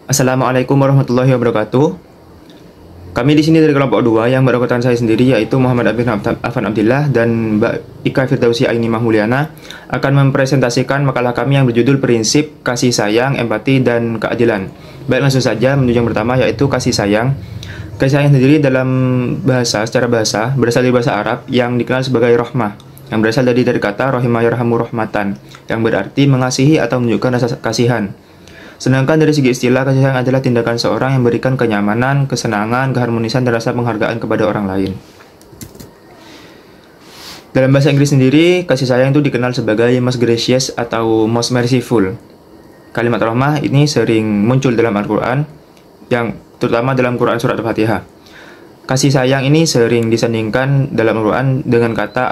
Assalamualaikum warahmatullahi wabarakatuh. Kami di sini dari kelompok 2 yang berokotan saya sendiri yaitu Muhammad Afan Abdillah dan Mbak Ika Firdausi Aini Mahmuliana akan mempresentasikan makalah kami yang berjudul Prinsip Kasih Sayang, Empati, dan Keadilan. Baik, langsung saja menuju yang pertama yaitu kasih sayang. Kasih sayang sendiri secara bahasa berasal dari bahasa Arab yang dikenal sebagai rahmah, yang berasal dari kata rahimah yarhamu rahmatan, yang berarti mengasihi atau menunjukkan rasa kasihan. Sedangkan dari segi istilah, kasih sayang adalah tindakan seorang yang memberikan kenyamanan, kesenangan, keharmonisan, dan rasa penghargaan kepada orang lain. Dalam bahasa Inggris sendiri, kasih sayang itu dikenal sebagai most gracious atau most merciful. Kalimat rahmah ini sering muncul dalam Al-Quran, yang terutama dalam Quran surat Al-Fatihah. Kasih sayang ini sering disandingkan dalam Al-Quran dengan kata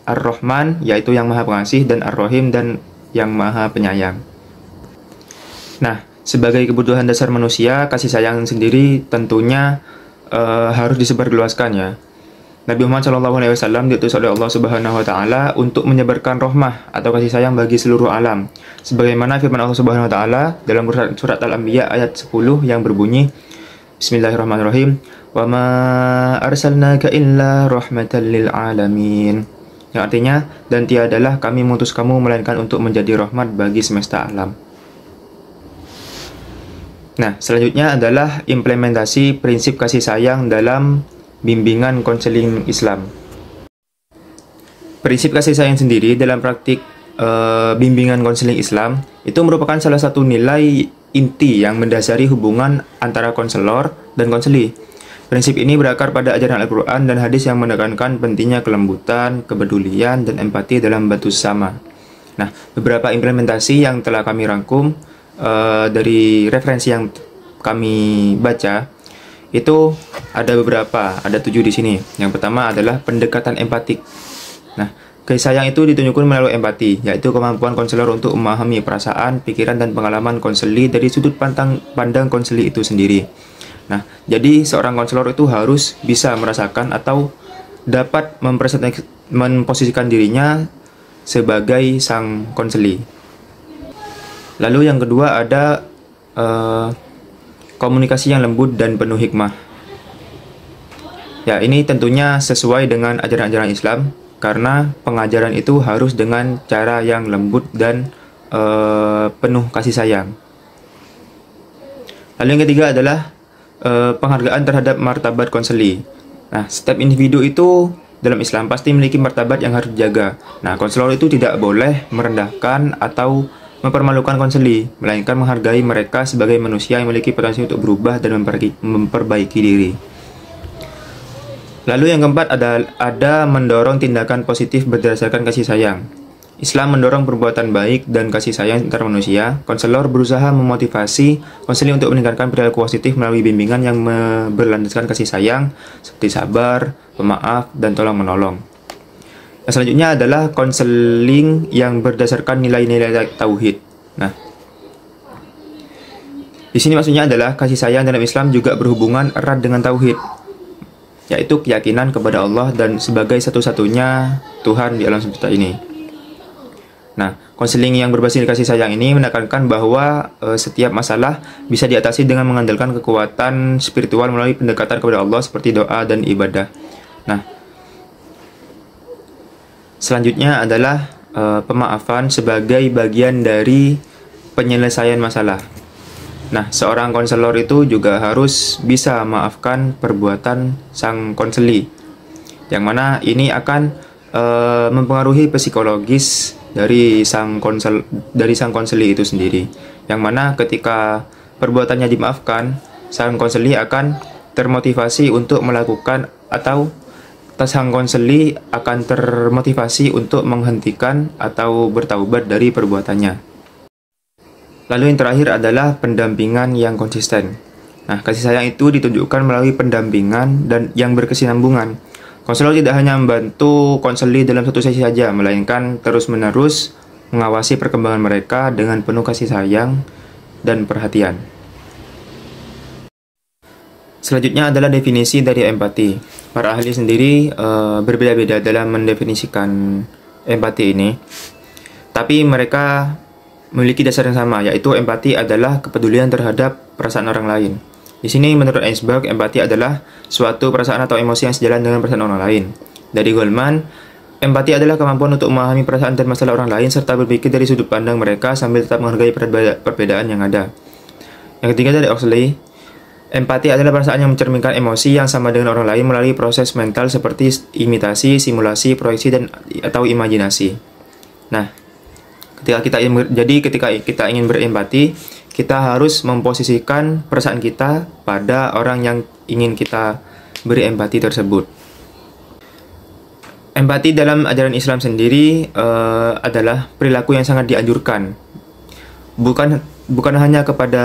Ar-Rahman, yaitu yang maha pengasih, dan Ar-Rahim, dan yang maha penyayang. Nah, sebagai kebutuhan dasar manusia, kasih sayang sendiri tentunya harus disebarluaskan ya. Nabi Muhammad SAW diutus oleh Allah Subhanahu Wa Taala untuk menyebarkan rahmah atau kasih sayang bagi seluruh alam. Sebagaimana firman Allah Subhanahu Wa Taala dalam surat Al-Anbiya ayat 10 yang berbunyi, Bismillahirrahmanirrahim, wa ma arsalnaka illa rahmatan lil alamin. Yang artinya, dan tiadalah kami mengutus kamu melainkan untuk menjadi rahmat bagi semesta alam. Nah, selanjutnya adalah implementasi prinsip kasih sayang dalam bimbingan konseling Islam. Prinsip kasih sayang sendiri dalam praktik bimbingan konseling Islam itu merupakan salah satu nilai inti yang mendasari hubungan antara konselor dan konseli. Prinsip ini berakar pada ajaran Al-Quran dan hadis yang menekankan pentingnya kelembutan, kepedulian, dan empati dalam bantu sesama. Nah, beberapa implementasi yang telah kami rangkum dari referensi yang kami baca itu ada 7 di sini. Yang pertama adalah pendekatan empatik. Nah, kasih sayang itu ditunjukkan melalui empati, yaitu kemampuan konselor untuk memahami perasaan, pikiran, dan pengalaman konseli dari sudut pandang konseli itu sendiri. Nah, jadi seorang konselor itu harus bisa merasakan atau dapat memposisikan dirinya sebagai sang konseli. Lalu yang kedua ada komunikasi yang lembut dan penuh hikmah. Ya, ini tentunya sesuai dengan ajaran-ajaran Islam karena pengajaran itu harus dengan cara yang lembut dan penuh kasih sayang. Lalu yang ketiga adalah penghargaan terhadap martabat konseli. Nah, setiap individu itu dalam Islam pasti memiliki martabat yang harus dijaga. Nah, konselor itu tidak boleh merendahkan atau mempermalukan konseli, melainkan menghargai mereka sebagai manusia yang memiliki potensi untuk berubah dan memperbaiki diri. Lalu yang keempat ada mendorong tindakan positif berdasarkan kasih sayang. Islam mendorong perbuatan baik dan kasih sayang antar manusia. Konselor berusaha memotivasi konseli untuk meningkatkan perilaku positif melalui bimbingan yang berlandaskan kasih sayang, seperti sabar, pemaaf, dan tolong-menolong. Selanjutnya adalah konseling yang berdasarkan nilai-nilai tauhid. Nah, di sini maksudnya adalah kasih sayang dalam Islam juga berhubungan erat dengan tauhid, yaitu keyakinan kepada Allah dan sebagai satu-satunya Tuhan di alam semesta ini. Nah, konseling yang berbasis kasih sayang ini menekankan bahwa setiap masalah bisa diatasi dengan mengandalkan kekuatan spiritual melalui pendekatan kepada Allah seperti doa dan ibadah. Nah, selanjutnya adalah pemaafan sebagai bagian dari penyelesaian masalah. Nah, seorang konselor itu juga harus bisa memaafkan perbuatan sang konseli, yang mana ini akan mempengaruhi psikologis dari sang konseli itu sendiri. Yang mana ketika perbuatannya dimaafkan, sang konseli akan termotivasi untuk melakukan atau sang konseli akan termotivasi untuk menghentikan atau bertaubat dari perbuatannya. Lalu yang terakhir adalah pendampingan yang konsisten. Nah, kasih sayang itu ditunjukkan melalui pendampingan dan yang berkesinambungan. Konselor tidak hanya membantu konseli dalam satu sesi saja, melainkan terus-menerus mengawasi perkembangan mereka dengan penuh kasih sayang dan perhatian. Selanjutnya adalah definisi dari empati. Para ahli sendiri berbeda-beda dalam mendefinisikan empati ini. Tapi mereka memiliki dasar yang sama, yaitu empati adalah kepedulian terhadap perasaan orang lain. Di sini menurut Ainsberg, empati adalah suatu perasaan atau emosi yang sejalan dengan perasaan orang lain. Dari Goleman, empati adalah kemampuan untuk memahami perasaan dan masalah orang lain serta berpikir dari sudut pandang mereka sambil tetap menghargai perbedaan yang ada. Yang ketiga dari Oxley, empati adalah perasaan yang mencerminkan emosi yang sama dengan orang lain melalui proses mental seperti imitasi, simulasi, proyeksi, atau imajinasi. Nah, ketika kita ingin berempati, kita harus memposisikan perasaan kita pada orang yang ingin kita beri empati tersebut. Empati dalam ajaran Islam sendiri adalah perilaku yang sangat dianjurkan. Bukan hanya kepada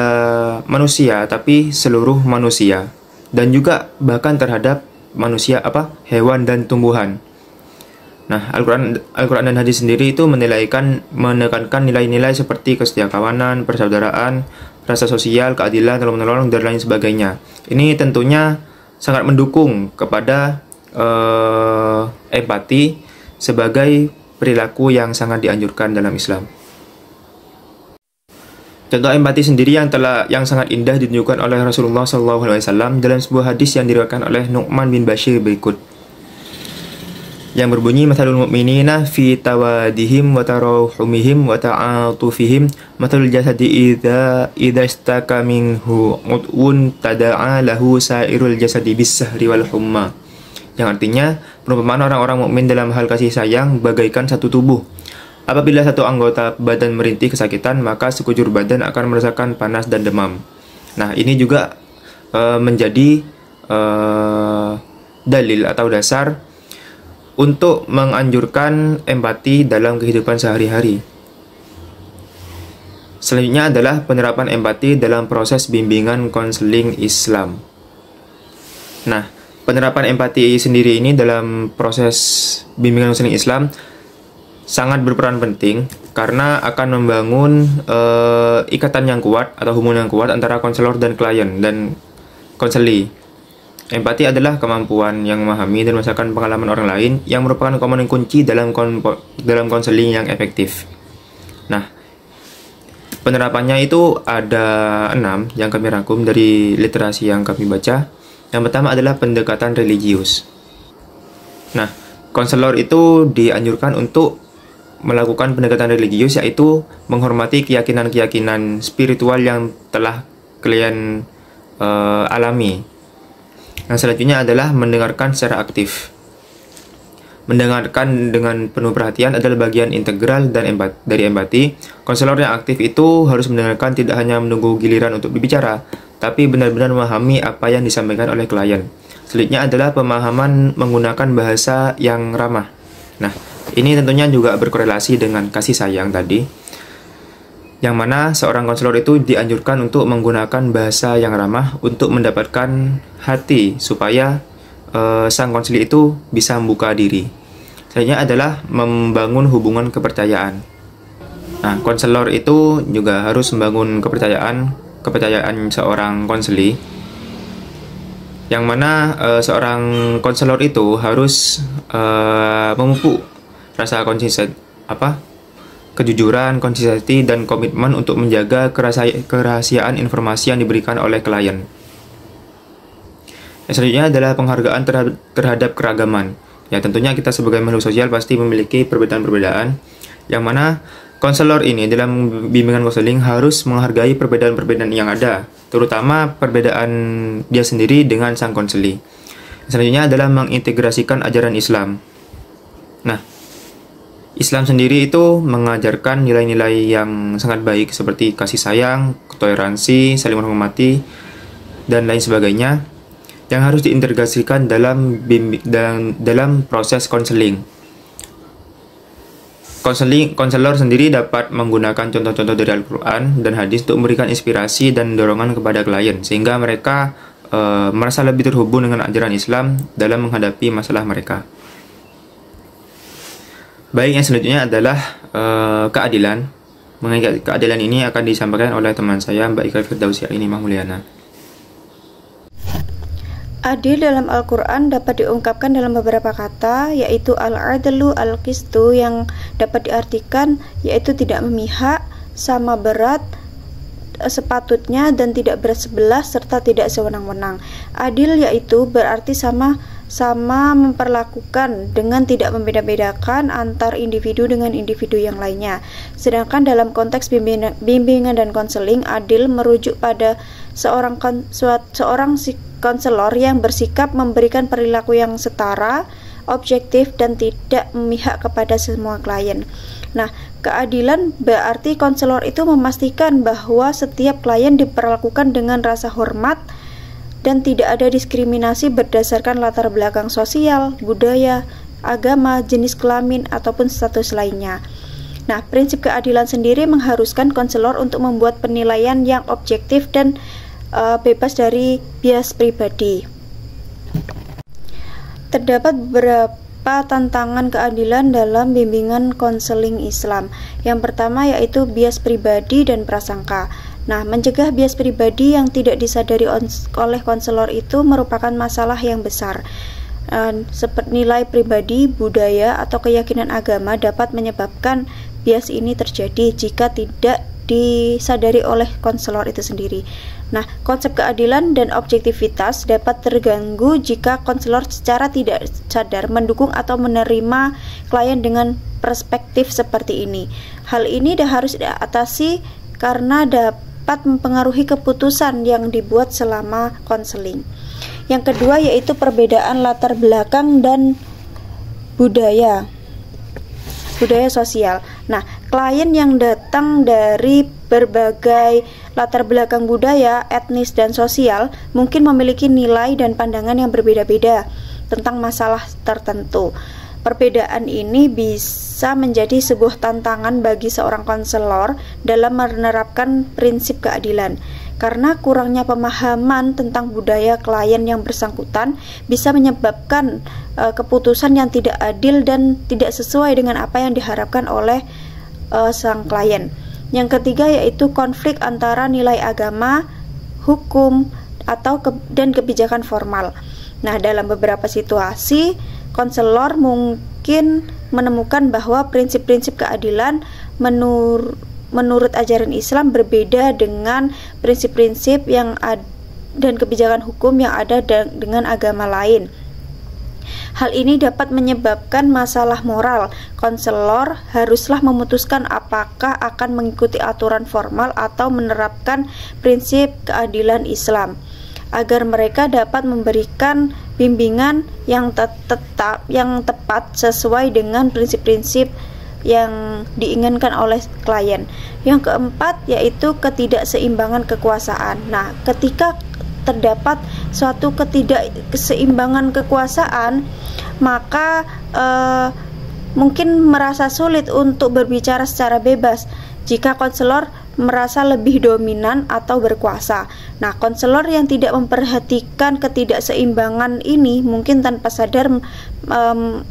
manusia, tapi seluruh manusia, dan juga bahkan terhadap manusia, hewan dan tumbuhan. Nah, Al-Quran dan hadis sendiri itu menekankan nilai-nilai seperti kesetiakawanan, persaudaraan, rasa sosial, keadilan, tolong-menolong, dan lain sebagainya. Ini tentunya sangat mendukung kepada empati sebagai perilaku yang sangat dianjurkan dalam Islam. Contoh empati sendiri yang sangat indah ditunjukkan oleh Rasulullah SAW dalam sebuah hadis yang diriwayatkan oleh Nu'man bin Bashir berikut, yang berbunyi, mathalul mu'minina fi tawadihim wa tarahumihim wa ta'atufihim mathalul jasadi idza istaka minhu ud'un tada'a lahu sairul jasadi bis-sahri wal humma. Yang artinya, perumpamaan orang-orang mukmin dalam hal kasih sayang bagaikan satu tubuh. Apabila satu anggota badan merintih kesakitan, maka sekujur badan akan merasakan panas dan demam. Nah, ini juga menjadi dalil atau dasar untuk menganjurkan empati dalam kehidupan sehari-hari. Selanjutnya adalah penerapan empati dalam proses bimbingan konseling Islam. Nah, penerapan empati sendiri ini dalam proses bimbingan konseling Islam sangat berperan penting karena akan membangun ikatan yang kuat atau hubungan yang kuat antara konselor dan klien dan konseli. Empati adalah kemampuan yang memahami dan merasakan pengalaman orang lain yang merupakan komponen kunci dalam konseling yang efektif. Nah, penerapannya itu ada 6 yang kami rangkum dari literasi yang kami baca. Yang pertama adalah pendekatan religius. Nah, konselor itu dianjurkan untuk melakukan pendekatan religius, yaitu menghormati keyakinan-keyakinan spiritual yang telah klien alami. Yang selanjutnya adalah mendengarkan secara aktif. Mendengarkan dengan penuh perhatian adalah bagian integral dari empati. Konselor yang aktif itu harus mendengarkan, tidak hanya menunggu giliran untuk berbicara, tapi benar-benar memahami apa yang disampaikan oleh klien. Selanjutnya adalah pemahaman menggunakan bahasa yang ramah. Nah, ini tentunya juga berkorelasi dengan kasih sayang tadi, yang mana seorang konselor itu dianjurkan untuk menggunakan bahasa yang ramah untuk mendapatkan hati supaya sang konseli itu bisa membuka diri. Selanjutnya adalah membangun hubungan kepercayaan. Nah, konselor itu juga harus membangun kepercayaan seorang konseli, yang mana seorang konselor itu harus memupuk rasa kejujuran, konsistensi, dan komitmen untuk menjaga kerahasiaan informasi yang diberikan oleh klien. Yang selanjutnya adalah penghargaan terhadap keragaman. Ya, tentunya kita sebagai makhluk sosial pasti memiliki perbedaan-perbedaan, yang mana konselor ini dalam bimbingan konseling harus menghargai perbedaan-perbedaan yang ada, terutama perbedaan dia sendiri dengan sang konseli. Selanjutnya adalah mengintegrasikan ajaran Islam. Nah, Islam sendiri itu mengajarkan nilai-nilai yang sangat baik seperti kasih sayang, toleransi, saling menghormati, dan lain sebagainya, yang harus diintegrasikan dalam proses konseling. Konselor sendiri dapat menggunakan contoh-contoh dari Al-Quran dan hadis untuk memberikan inspirasi dan dorongan kepada klien, sehingga mereka merasa lebih terhubung dengan ajaran Islam dalam menghadapi masalah mereka. Baik, yang selanjutnya adalah keadilan. Mengenai keadilan ini akan disampaikan oleh teman saya, Mbak Ika Firdausia ini Mulyana. Adil dalam Al-Quran dapat diungkapkan dalam beberapa kata, yaitu al-adlu al-qistu, yang dapat diartikan yaitu tidak memihak, sama berat sepatutnya dan tidak berat sebelah serta tidak sewenang-wenang. Adil yaitu berarti sama memperlakukan dengan tidak membeda-bedakan antar individu dengan individu yang lainnya. Sedangkan dalam konteks bimbingan dan konseling, adil merujuk pada seorang konselor yang bersikap memberikan perilaku yang setara, objektif, dan tidak memihak kepada semua klien. Nah, keadilan berarti konselor itu memastikan bahwa setiap klien diperlakukan dengan rasa hormat dan tidak ada diskriminasi berdasarkan latar belakang sosial, budaya, agama, jenis kelamin, ataupun status lainnya. Nah, prinsip keadilan sendiri mengharuskan konselor untuk membuat penilaian yang objektif dan bebas dari bias pribadi. Terdapat beberapa tantangan keadilan dalam bimbingan konseling Islam. Yang pertama yaitu bias pribadi dan prasangka. Nah, mencegah bias pribadi yang tidak disadari oleh konselor itu merupakan masalah yang besar. Seperti nilai pribadi, budaya, atau keyakinan agama dapat menyebabkan bias ini terjadi jika tidak disadari oleh konselor itu sendiri. Nah, konsep keadilan dan objektivitas dapat terganggu jika konselor secara tidak sadar mendukung atau menerima klien dengan perspektif seperti ini. Hal ini harus diatasi karena dapat mempengaruhi keputusan yang dibuat selama konseling. Yang kedua yaitu perbedaan latar belakang dan budaya sosial. Nah, klien yang datang dari berbagai latar belakang budaya, etnis, dan sosial mungkin memiliki nilai dan pandangan yang berbeda-beda tentang masalah tertentu. Perbedaan ini bisa menjadi sebuah tantangan bagi seorang konselor dalam menerapkan prinsip keadilan. Karena kurangnya pemahaman tentang budaya klien yang bersangkutan bisa menyebabkan keputusan yang tidak adil dan tidak sesuai dengan apa yang diharapkan oleh sang klien. Yang ketiga yaitu konflik antara nilai agama, hukum, dan kebijakan formal. Nah, dalam beberapa situasi, konselor mungkin menemukan bahwa prinsip-prinsip keadilan menurut ajaran Islam berbeda dengan prinsip-prinsip dan kebijakan hukum yang ada dengan agama lain. Hal ini dapat menyebabkan masalah moral. Konselor haruslah memutuskan apakah akan mengikuti aturan formal atau menerapkan prinsip keadilan Islam, agar mereka dapat memberikan bimbingan yang tepat sesuai dengan prinsip-prinsip yang diinginkan oleh klien. Yang keempat yaitu ketidakseimbangan kekuasaan. Nah, ketika terdapat suatu ketidakseimbangan kekuasaan, maka mungkin merasa sulit untuk berbicara secara bebas jika konselor merasa lebih dominan atau berkuasa. Nah, konselor yang tidak memperhatikan ketidakseimbangan ini mungkin tanpa sadar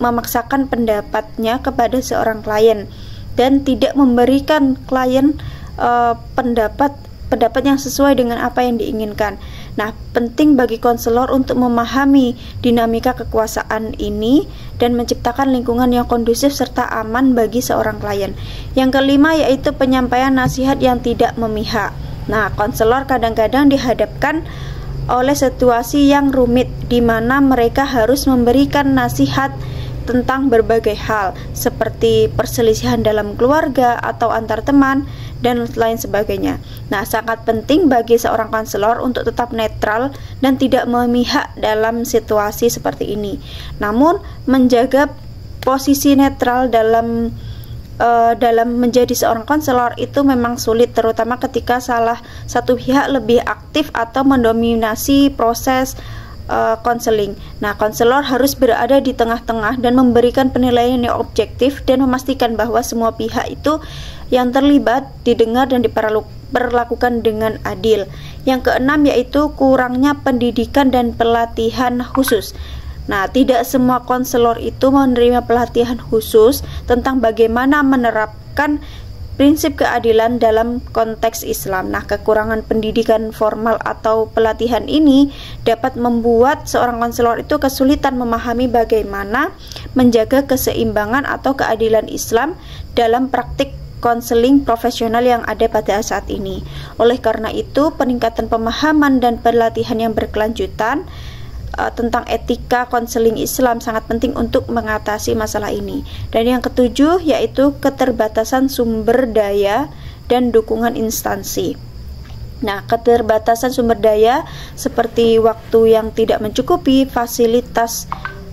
memaksakan pendapatnya kepada seorang klien dan tidak memberikan klien pendapat yang sesuai dengan apa yang diinginkan. Nah, penting bagi konselor untuk memahami dinamika kekuasaan ini dan menciptakan lingkungan yang kondusif serta aman bagi seorang klien. Yang kelima yaitu penyampaian nasihat yang tidak memihak. Nah, konselor kadang-kadang dihadapkan oleh situasi yang rumit di mana mereka harus memberikan nasihat tentang berbagai hal seperti perselisihan dalam keluarga atau antar teman dan lain sebagainya. Nah, sangat penting bagi seorang konselor untuk tetap netral dan tidak memihak dalam situasi seperti ini. Namun, menjaga posisi netral dalam menjadi seorang konselor itu memang sulit, terutama ketika salah satu pihak lebih aktif atau mendominasi proses konseling. Nah, konselor harus berada di tengah-tengah dan memberikan penilaian yang objektif dan memastikan bahwa semua pihak itu yang terlibat didengar dan diperlakukan dengan adil. Yang keenam yaitu kurangnya pendidikan dan pelatihan khusus. Nah, tidak semua konselor itu menerima pelatihan khusus tentang bagaimana menerapkan prinsip keadilan dalam konteks Islam. Nah, kekurangan pendidikan formal atau pelatihan ini dapat membuat seorang konselor itu kesulitan memahami bagaimana menjaga keseimbangan atau keadilan Islam dalam praktik konseling profesional yang ada pada saat ini. Oleh karena itu, peningkatan pemahaman dan pelatihan yang berkelanjutan tentang etika konseling Islam sangat penting untuk mengatasi masalah ini. Dan yang ketujuh yaitu keterbatasan sumber daya dan dukungan instansi. Nah, keterbatasan sumber daya seperti waktu yang tidak mencukupi, fasilitas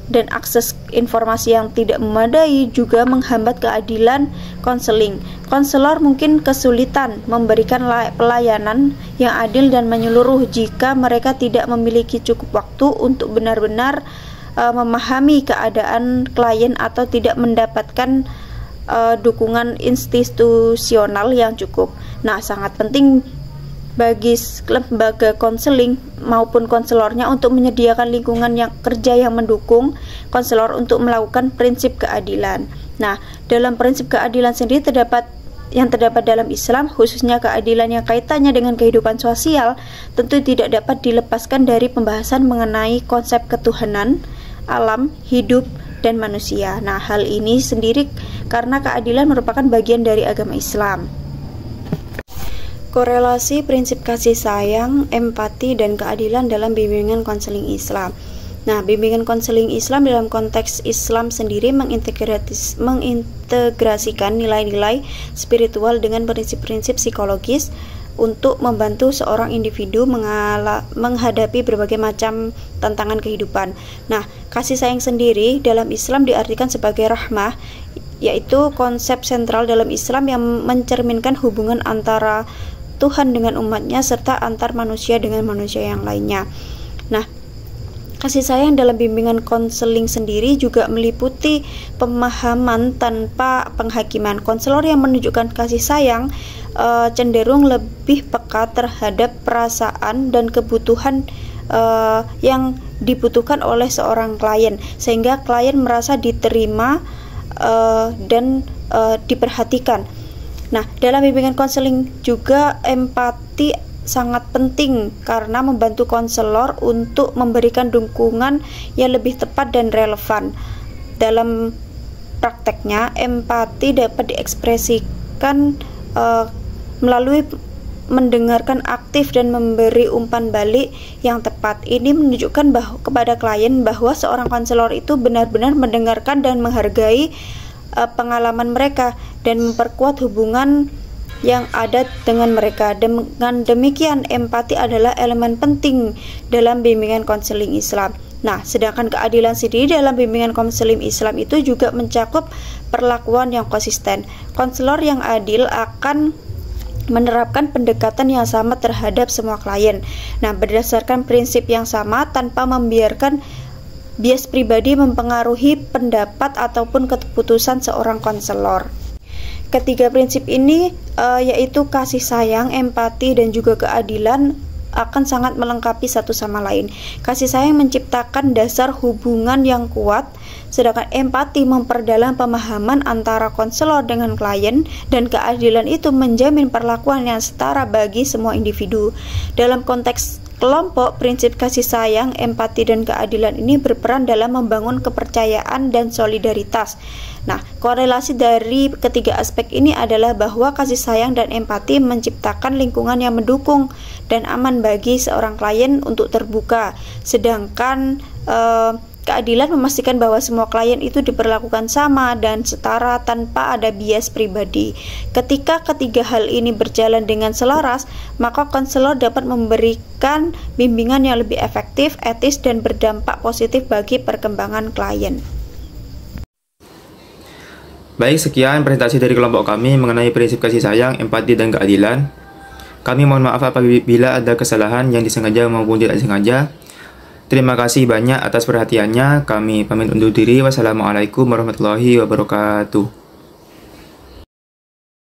dan akses informasi yang tidak memadai juga menghambat keadilan konseling. Konselor mungkin kesulitan memberikan pelayanan yang adil dan menyeluruh jika mereka tidak memiliki cukup waktu untuk benar-benar memahami keadaan klien atau tidak mendapatkan dukungan institusional yang cukup. Nah, sangat penting bagi lembaga konseling maupun konselornya untuk menyediakan lingkungan yang kerja yang mendukung konselor untuk melakukan prinsip keadilan. Nah, dalam prinsip keadilan sendiri terdapat dalam Islam, khususnya keadilan yang kaitannya dengan kehidupan sosial, tentu tidak dapat dilepaskan dari pembahasan mengenai konsep ketuhanan, alam, hidup, dan manusia. Nah, hal ini sendiri karena keadilan merupakan bagian dari agama Islam. Korelasi prinsip kasih sayang, empati, dan keadilan dalam bimbingan konseling Islam. Nah, bimbingan konseling Islam dalam konteks Islam sendiri mengintegrasikan nilai-nilai spiritual dengan prinsip-prinsip psikologis untuk membantu seorang individu menghadapi berbagai macam tantangan kehidupan. Nah, kasih sayang sendiri dalam Islam diartikan sebagai rahmah, yaitu konsep sentral dalam Islam yang mencerminkan hubungan antara Tuhan dengan umatnya serta antar manusia dengan manusia yang lainnya. Nah, kasih sayang dalam bimbingan konseling sendiri juga meliputi pemahaman tanpa penghakiman. Konselor yang menunjukkan kasih sayang cenderung lebih peka terhadap perasaan dan kebutuhan yang dibutuhkan oleh seorang klien, sehingga klien merasa diterima dan diperhatikan. Nah, dalam bimbingan konseling juga empati sangat penting karena membantu konselor untuk memberikan dukungan yang lebih tepat dan relevan. Dalam prakteknya, empati dapat diekspresikan melalui mendengarkan aktif dan memberi umpan balik yang tepat. Ini menunjukkan kepada klien bahwa seorang konselor itu benar-benar mendengarkan dan menghargai pengalaman mereka dan memperkuat hubungan yang ada dengan mereka. Dengan demikian, empati adalah elemen penting dalam bimbingan konseling Islam. Nah, sedangkan keadilan sendiri dalam bimbingan konseling Islam itu juga mencakup perlakuan yang konsisten. Konselor yang adil akan menerapkan pendekatan yang sama terhadap semua klien. Nah, berdasarkan prinsip yang sama tanpa membiarkan bias pribadi mempengaruhi pendapat ataupun keputusan seorang konselor. Ketiga prinsip ini yaitu kasih sayang, empati, dan juga keadilan akan sangat melengkapi satu sama lain. Kasih sayang menciptakan dasar hubungan yang kuat, sedangkan empati memperdalam pemahaman antara konselor dengan klien, dan keadilan itu menjamin perlakuan yang setara bagi semua individu. Dalam konteks kelompok, prinsip kasih sayang, empati, dan keadilan ini berperan dalam membangun kepercayaan dan solidaritas. Nah, korelasi dari ketiga aspek ini adalah bahwa kasih sayang dan empati menciptakan lingkungan yang mendukung dan aman bagi seorang klien untuk terbuka, sedangkan keadilan memastikan bahwa semua klien itu diperlakukan sama dan setara tanpa ada bias pribadi. Ketika ketiga hal ini berjalan dengan selaras, maka konselor dapat memberikan bimbingan yang lebih efektif, etis, dan berdampak positif bagi perkembangan klien. Baik, sekian presentasi dari kelompok kami mengenai prinsip kasih sayang, empati, dan keadilan. Kami mohon maaf apabila ada kesalahan yang disengaja maupun tidak disengaja. Terima kasih banyak atas perhatiannya. Kami pamit undur diri. Wassalamualaikum warahmatullahi wabarakatuh.